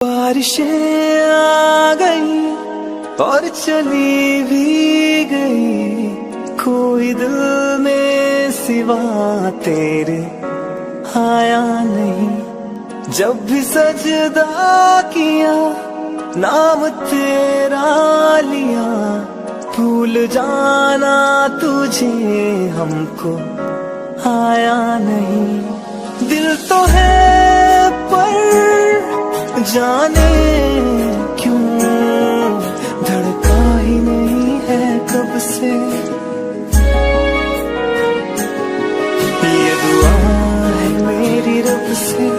बारिशें आ गई और चली भी गई, कोई दिल में सिवा तेरे आया नहीं। जब भी सजदा किया नाम तेरा लिया, भूल जाना तुझे हमको आया नहीं। दिल तो है पर जाने क्यों धड़का ही नहीं है कब से। ये दुआ है मेरी रब से।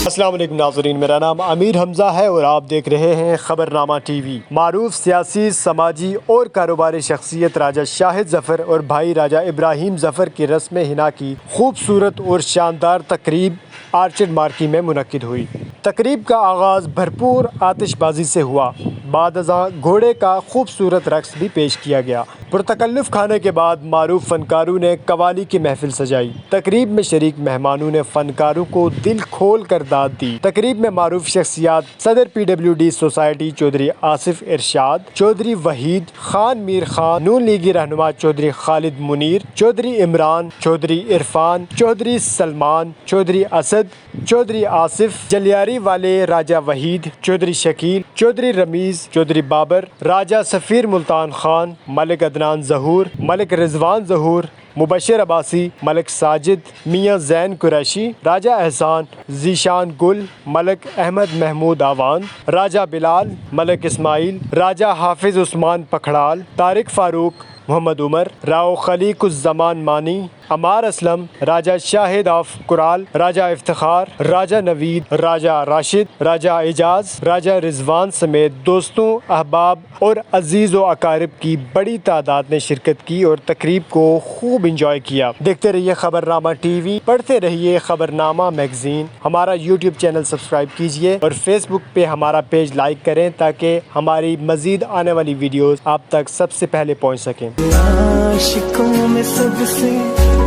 अस्सलाम वालेकुम नाज़रीन, मेरा नाम अमीर हमज़ा है और आप देख रहे हैं खबरनामा टीवी। मारूफ सियासी, समाजी और कारोबारी शख्सियत राजा शाहिद ज़फ़र और भाई राजा इब्राहिम ज़फ़र की रस्म हिना की खूबसूरत और शानदार तकरीब आर्चर्ड मार्की में मुनक्किद हुई। तकरीब का आगाज़ भरपूर आतिशबाजी से हुआ। बाद-अज़ां घोड़े का खूबसूरत रक्स भी पेश किया गया। पुरतकल्लुफ़ खाने के बाद मारूफ फ़नकारों ने कवाली की महफिल सजाई। तकरीब में शरीक मेहमानों ने फ़नकारों को दिल खोल कर दाद दी। तकरीब में मारूफ शख्सियात सदर PWD सोसाइटी चौधरी आसिफ इरशाद, चौधरी वहीद खान, मीर खान, नून लीगी रहनुमा चौधरी खालिद मुनीर, चौधरी इमरान, चौधरी इरफान, चौधरी सलमान, चौधरी असद, चौधरी आसिफ, जलियारी वाले राजा वहीद, चौधरी शकील, चौधरी रमीज़, चौधरी बाबर, राजा सफ़ीर मुल्तान खान, मलिक अदनान ज़हूर, मलिक रिजवान ज़हूर, मुबशर अब्बासी, मलिक साजिद, मियाँ ज़ैन कुरैशी, राजा एहसान, ज़ीशान गुल, मलिक अहमद महमूद आवान, राजा बिलाल, मलिक इस्माइल, राजा हाफिज़ उस्मान पखड़ाल, तारिक फ़ारूक, मोहम्मद उमर, राव खलीकुज़्ज़मान मानी, अमार असलम, राजा शाहिद ऑफ कुराल, राजा इफ्तिखार, राजा नवीद, राजा राशिद, राजा एजाज, राजा रिजवान समेत दोस्तों, अहबाब और अजीज़ व अकारिब की बड़ी तादाद ने शिरकत की और तकरीब को खूब इंजॉय किया। देखते रहिए खबरनामा टीवी, पढ़ते रहिए खबरनामा मैगज़ीन। हमारा यूट्यूब चैनल सब्सक्राइब कीजिए और फेसबुक पे हमारा पेज लाइक करें ताकि हमारी मज़ीद आने वाली वीडियोज़ आप तक सबसे पहले पहुँच सकें। आशिकों में सबसे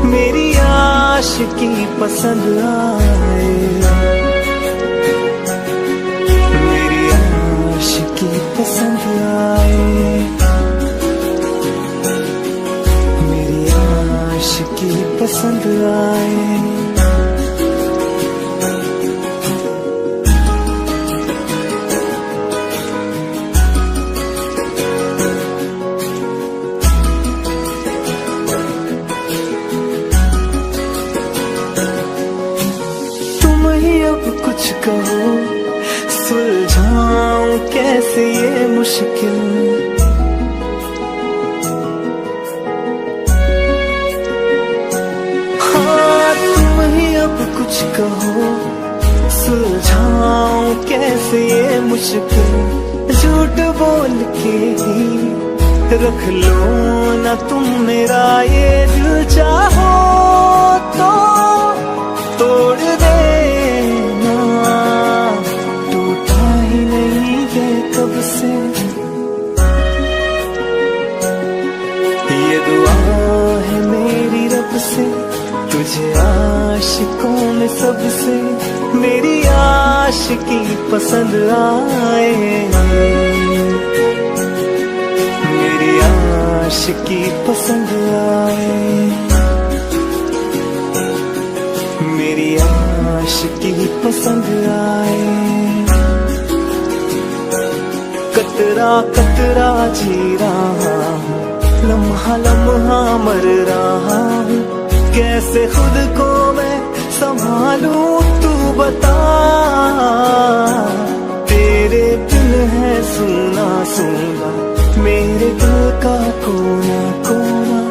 मेरी आशिकी पसंद आए, मेरी आशिकी पसंद आए, मेरी आशिकी पसंद आए। कुछ कहो सुलझाऊं कैसे ये मुश्किल, हाँ तुम ही अब कुछ कहो सुलझाऊं कैसे ये मुश्किल। झूठ बोल के ही रख लो ना तुम मेरा ये दिल, चाहो तो तोड़ दे कब से। ये दुआ है मेरी रब से, तुझे आशिकों में सबसे मेरी आशिकी पसंद आए, मेरी आशिकी पसंद आए, मेरी आशिकी पसंद आए। कतरा कतरा जी रहा हूँ, लम्हा लम्हा मर रहा हूँ, कैसे खुद को मैं संभालूं तू बता। तेरे दिल है सुना सुना मेरे दिल का कोना कोना,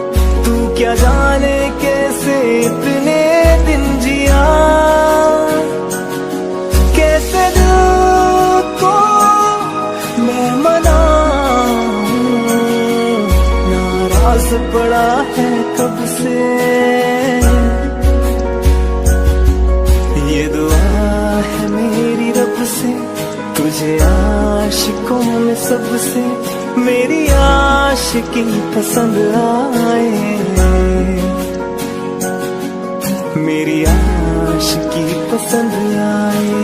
तू क्या जाने कैसे इतने दिन जिया, कैसे दिल को मैं मनाऊं, नाराज पड़ा है कब से। ये दुआ है मेरी रब से, तुझे आशिकों में सबसे मेरी आशिकी पसंद आए, मेरी आशिकी पसंद आए।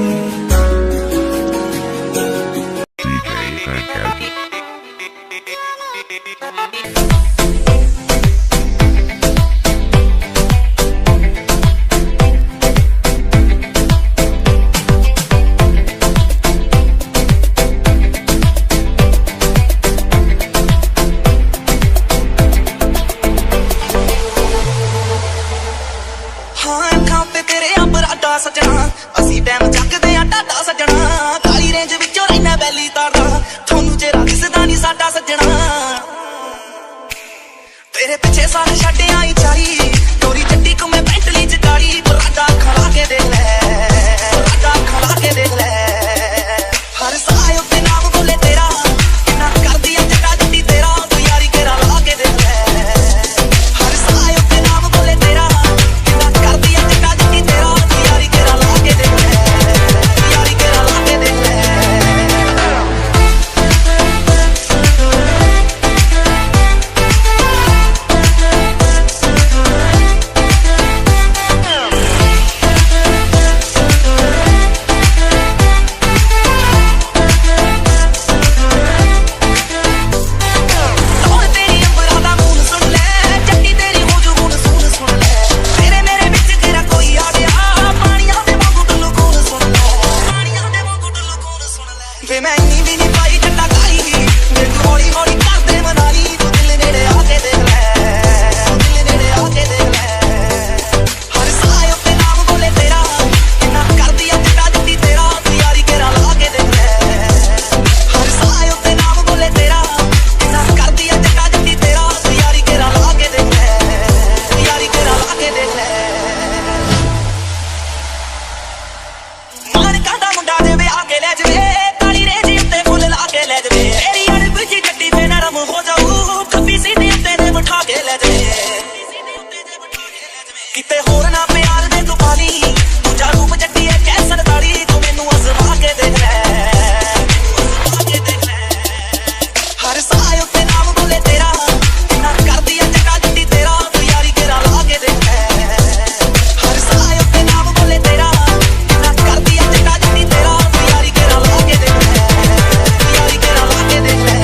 ਵੇ ਮੈਂ ਇੰਨੀ ਵੀ ਨਹੀਂ ਪਾਈ ਜੱਟਾ ਕਾਲੀ ਵੇ ਤੂੰ ਹੌਲੀ ਹੌਲੀ ਕਰਦੇ ਮਨਾਲੀ ਤੂੰ ਦਿਲ ਨੇੜੇ ਆ ਕੇ ਦੇਖ ਲੈ ਦਿਲ ਨੇੜੇ ਆ ਕੇ ਦੇਖ ਲੈ ਹਰ ਸਾਹ ਉੱਤੇ ਨਾਮ ਬੋਲੇ ਤੇਰਾ ਕਿੰਨਾ ਕਰਦੀ ਆ ਜੱਟਾ ਜੱਟੀ ਤੇਰਾ ਤੂੰ ਯਾਰੀ ਘੇਰਾ ਲਾ ਕੇ ਦੇਖ ਲੈ ਹਰ ਸਾਹ ਉੱਤੇ ਨਾਮ ਬੋਲੇ ਤੇਰਾ ਕਿੰਨਾ ਕਰਦੀ ਆ ਜੱਟਾ ਜੱਟੀ ਤੇਰਾ ਤੂੰ ਯਾਰੀ ਘੇਰਾ ਲਾ ਕੇ ਦੇਖ ਲੈ ਤੂੰ ਯਾਰੀ ਘੇਰਾ ਲਾ ਕੇ ਦੇਖ ਲੈ ਮਾਨ ਕਾਂਦਾ ਮੁੰਡਾ ਦੇ ਵਿਆਹ ਕੇ ਲੈ ਜਵੇ ਕਾਲੀ ਰੇਜੀ ਉੱਤੇ ਫੁੱਲ ਲਾ ਕੇ ਲੈ ਜਵੇ ਤੇਰੀ ਅਣਬੁੱਝੀ ਜੱਟੀ ਤੇ ਨਰਮ ਹੋ ਜਾਊ ਖੱਬੀ ਸੀਨੇ ਉੱਤੇ ਦੇ ਬਿਠਾ ਕੇ ਲੈ ਜਵੇ ਕਿਤੇ ਹੋਰ ਨਾ ਪਿਆਰ ਦੇ ਤੂੰ ਪਾਲੀ ਦੂਜਾ ਰੂਪ ਜੱਟੀ ਐ ਕੈਸਰ ਤਾੜੀ ਤੂੰ ਮੈਨੂੰ ਅਜ਼ਮਾ ਕੇ ਦੇਖ ਲੈ ਹਰ ਸਾਹ ਉੱਤੇ ਨਾਮ ਬੋਲੇ ਤੇਰਾ ਕਿੰਨਾ ਕਰਦੀ ਐ ਜੱਟਾ ਜੱਟੀ ਤੇਰਾ ਤੂੰ ਯਾਰੀ ਘੇਰਾ ਲਾ ਕੇ ਦੇਖ ਲੈ ਹਰ ਸਾਹ ਉੱਤੇ ਨਾਮ ਬੋਲੇ ਤੇਰਾ ਕਿੰਨਾ ਕਰਦੀ ਐ ਜੱਟਾ ਜੱਟੀ ਤੇਰਾ ਤੂੰ ਯਾਰੀ ਘੇਰਾ ਲਾ ਕੇ ਦੇਖ ਲੈ ਤੂੰ ਯਾਰੀ ਘੇਰਾ ਲਾ ਕੇ ਦੇਖ ਲੈ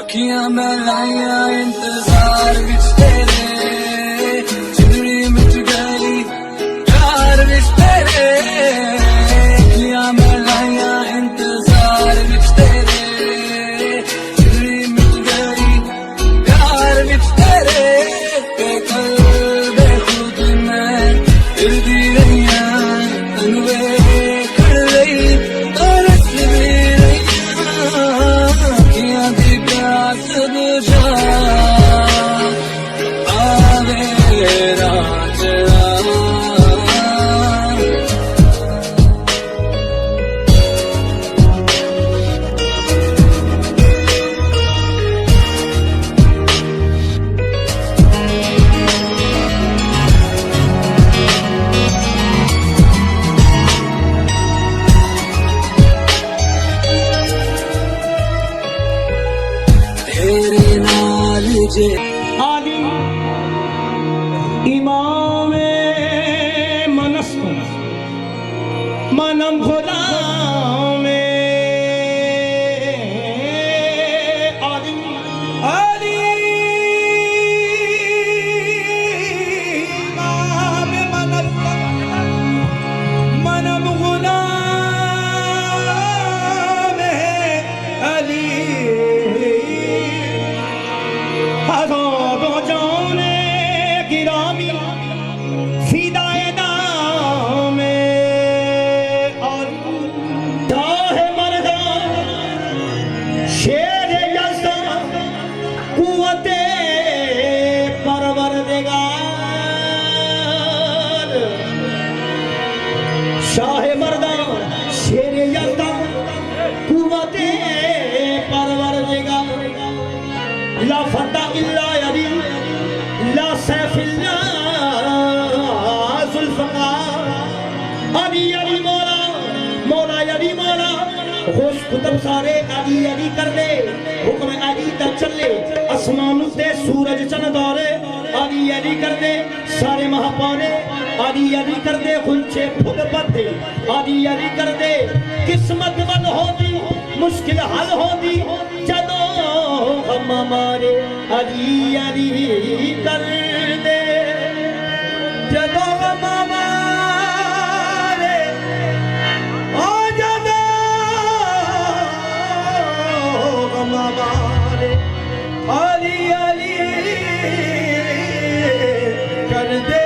अखियां मैं लाया इंतजार विच तेरे चुनी मिट गई प्यार विच तेरे अखियां मैं लाया इंतजार विच तेरे चुनी मिट गई प्यार विच तेरे ते कल खुद मैं दिल दी रहिया तनु वेखण लई तरस भी रहिया अखियां दी प्यास बुझा आवे राजा तेरे नाल जे आली इमाम मनस्तु मनम खुदा में आली आली इमाम मनस्तु मनम खुदा में अली हज़ारों जाने गिरामी फिदाए नाम और दाहे मर्दा शेर यज़्दा कुव्वते परवरदिगार शाह मर्दा शेर यज़्दा कुव्वते परवरदिगार ला फता इल्ला अली ला सैफ इल्ला जुल्फ़कार अली अली मौला मौला अली मौला होश कुतब सारे अली अली कर दे हुक्म अली तक चले आसमान ते सूरज चन दौरे अली अली कर दे सारे महापारे अली अली कर दे खुंचे फुग पत्ते अली अली कर दे किस्मत बद होती मुश्किल हल होती जदों हम हमारे अली अली कर दे जदों हम हमारे ओ जदों हम हमारे अली अली कर दे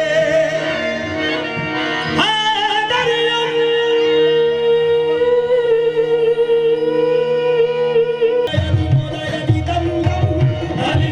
Ali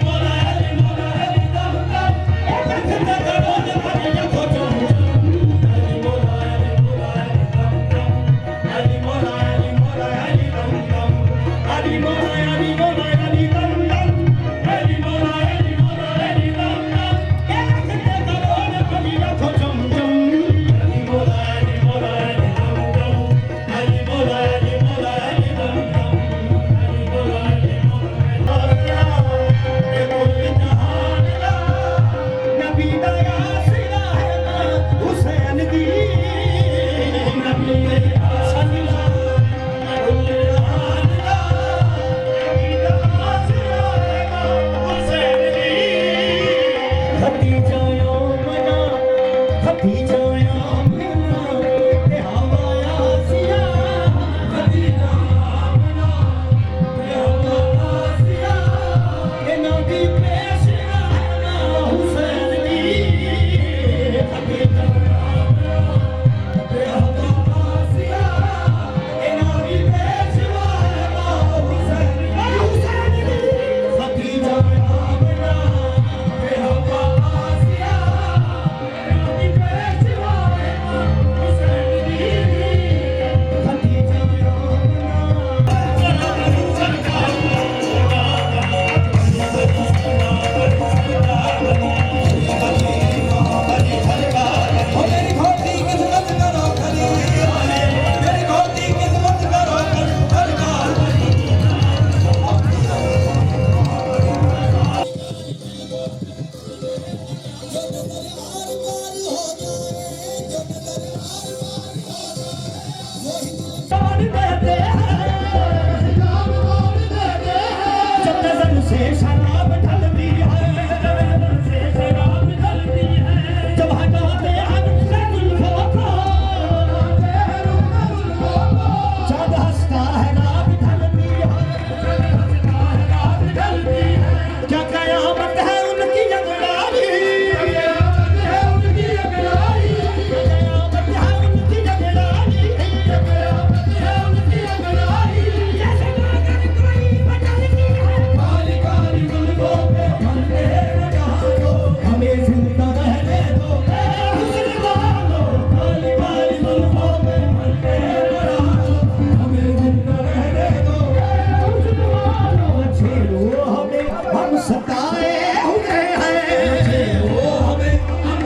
सताए हुए हैं, वो हमें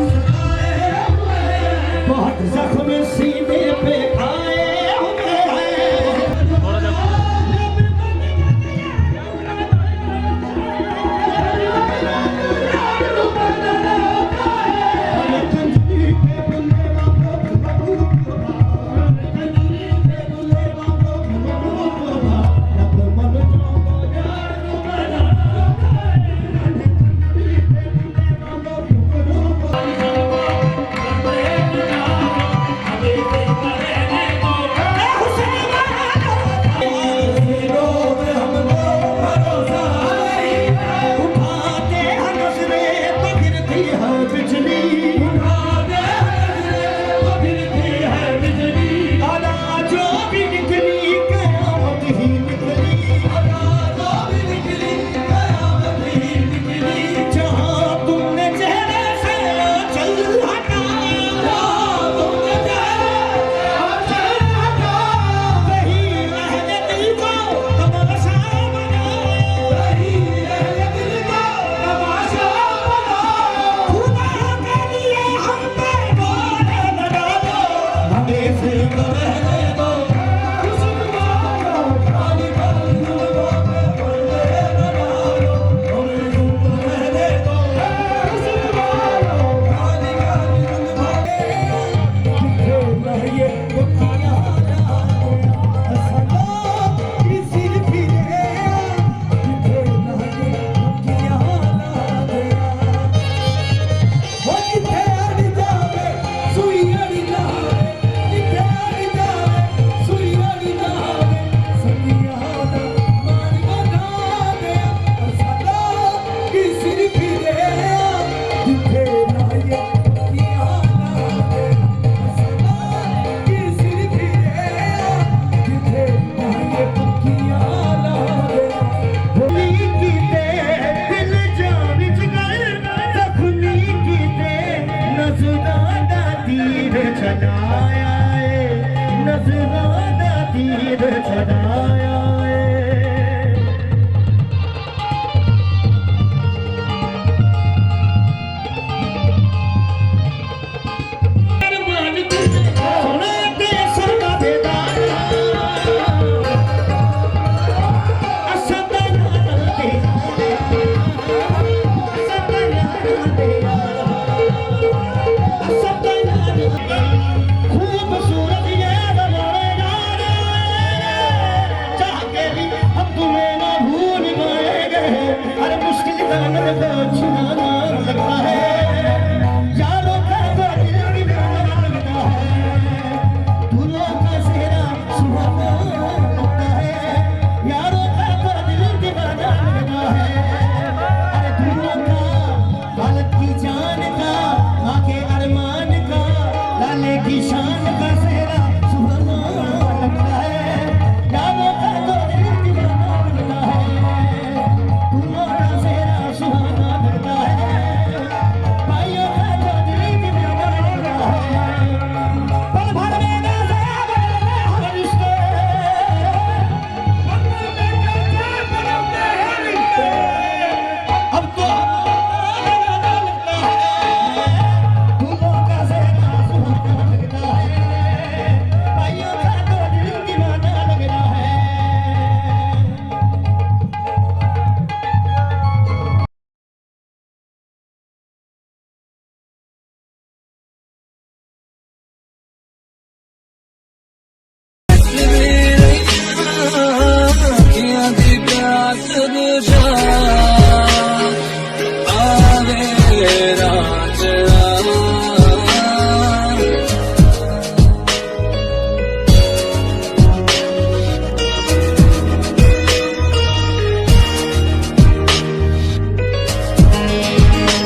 सताए हुए हैं, बहुत जख्म सीने पे खाए हुए हैं। उठाते हैं नजरें तो गिरती है बिजली, उठाते हैं नजरें तो गिरती है बिजली, अदा जो भी निकली कयामत ही निकली, अदा जो भी निकली कयामत ही निकली। जहाँ तुमने चेहरे से चल हटाया, तुमने चेहरे से चल हटाया, वही अहले दिल को तमाशा बनाया, वही अहले दिल को तमाशा बनाया। खुदा के लिए हम पे डोरे लगा दो, हमें जिंदा रहने दो, मुसलमानों खाली बंदूकों पे डोरे लगा दो, हमें जिंदा रहने दो, मुसलमानों खाली बंदूकों पे रहिए वो खाना असला किसी भी रे जिथे रहिए किया ना गया, वो जिथे अड़ जावे सुई अड़ जावे, जिथे अड़ जावे सुई अड़ जावे, सनिया दा मान बना गया असला किसी भी रे जिथे रहिए किया ना गया, असला किसी भी रे जिथे रहिए किया ना गया। भूली कीते दिल जान जिगर जख्मी कीते नजरां दा तीर चलाया है, नजरां दा तीर चलाया है। अरमान तुझे सुना दे सदा बेदारा, असदा यारा दे, असदा यारा दे, असदा यारा दे। खूबसूरत ये जमाने यारा, चाह के भी हम तुम्हें ना भूल पाएंगे, अरे मुश्किल का नजर छुड़ाना लगता है।